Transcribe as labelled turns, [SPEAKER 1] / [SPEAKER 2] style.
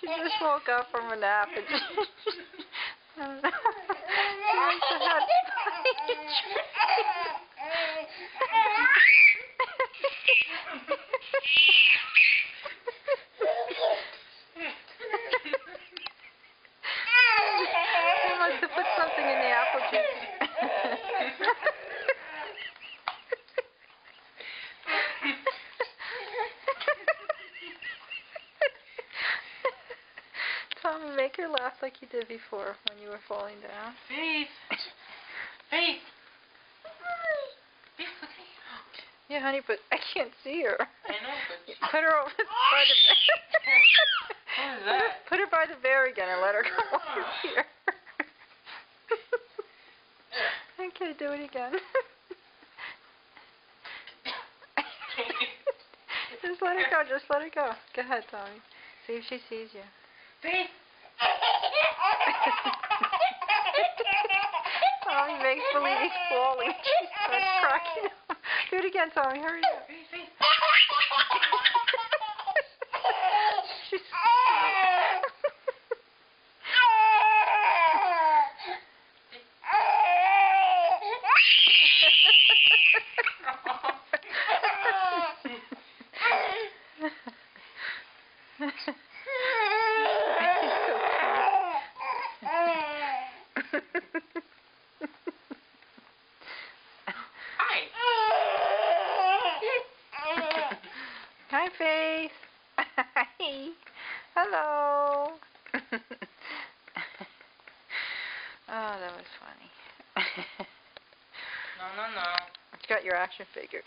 [SPEAKER 1] She just woke up from a nap and she wants to have She wants to put something in the apple juice. Tommy, make her laugh like you did before when you were falling down.
[SPEAKER 2] Faith! Faith! Faith, look at me.
[SPEAKER 1] Yeah, honey, but I can't see her.
[SPEAKER 2] I know, but...
[SPEAKER 1] Put her over by the bear.
[SPEAKER 2] What is that?
[SPEAKER 1] Put her by the bear again and let her come over here. Okay, do it again. Just let her go. Just let her go. Go ahead, Tommy. See if she sees you.
[SPEAKER 2] Faith!
[SPEAKER 1] Tommy makes believe he's falling. She starts cracking up. Do it again, Tommy. Hurry up.
[SPEAKER 2] Faith!
[SPEAKER 1] She's Hi, Faith. Hi. Hello. Oh, that was funny.
[SPEAKER 2] No.
[SPEAKER 1] It's got your action figures.